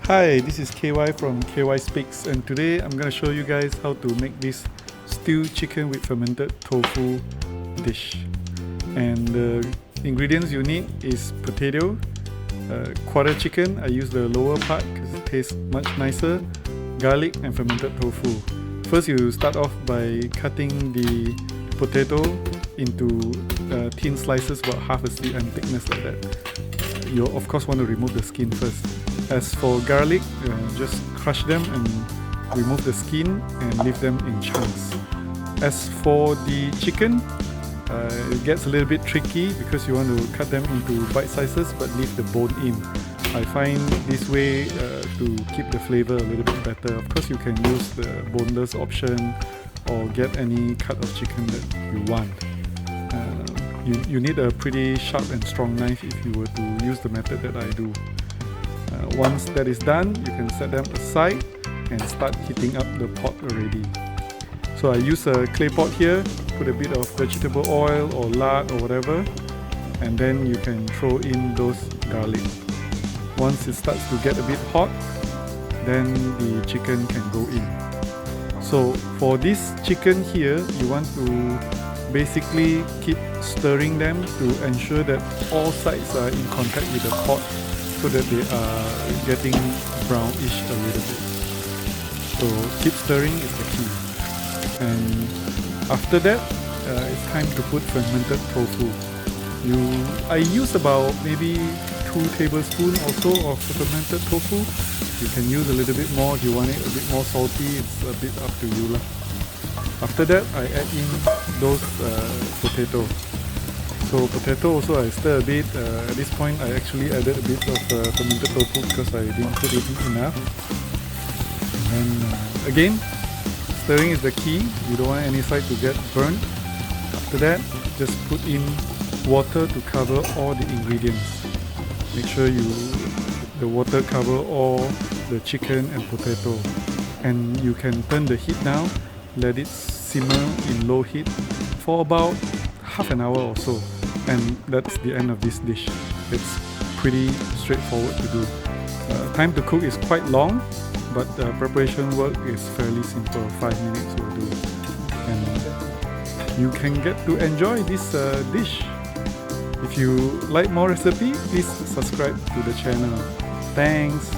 Hi, this is KY from KYspeaks, and today I'm going to show you guys how to make this stewed chicken with fermented tofu dish. And the ingredients you need is potato, quarter chicken, I use the lower part because it tastes much nicer, garlic and fermented tofu. First you start off by cutting the potato into thin slices about half a cm thickness like that. You of course want to remove the skin first. As for garlic, just crush them and remove the skin and leave them in chunks. As for the chicken, it gets a little bit tricky because you want to cut them into bite sizes but leave the bone in. I find this way to keep the flavor a little bit better. Of course you can use the boneless option or get any cut of chicken that you want. You need a pretty sharp and strong knife if you were to use the method that I do. Once that is done, you can set them aside and start heating up the pot already. So I use a clay pot here, put a bit of vegetable oil or lard or whatever, and then you can throw in those garlic. Once it starts to get a bit hot, then the chicken can go in. So for this chicken here, you want to basically keep stirring them to ensure that all sides are in contact with the pot so that they are getting brownish a little bit. So keep stirring is the key. And after that, it's time to put fermented tofu. I use about maybe 2 tablespoons or so of fermented tofu. You can use a little bit more if you want it a bit more salty. It's a bit up to you lah. After that, I add in those potatoes. So potato also I stir a bit. At this point I actually added a bit of fermented tofu because I didn't put it in enough. And again, stirring is the key. You don't want any side to get burnt. After that, just put in water to cover all the ingredients. Make sure the water cover all the chicken and potato. And you can turn the heat down, let it simmer in low heat for about half an hour or so. And that's the end of this dish. It's pretty straightforward to do. Time to cook is quite long, but preparation work is fairly simple. 5 minutes will do. And you can get to enjoy this dish. If you like more recipe, please subscribe to the channel. Thanks!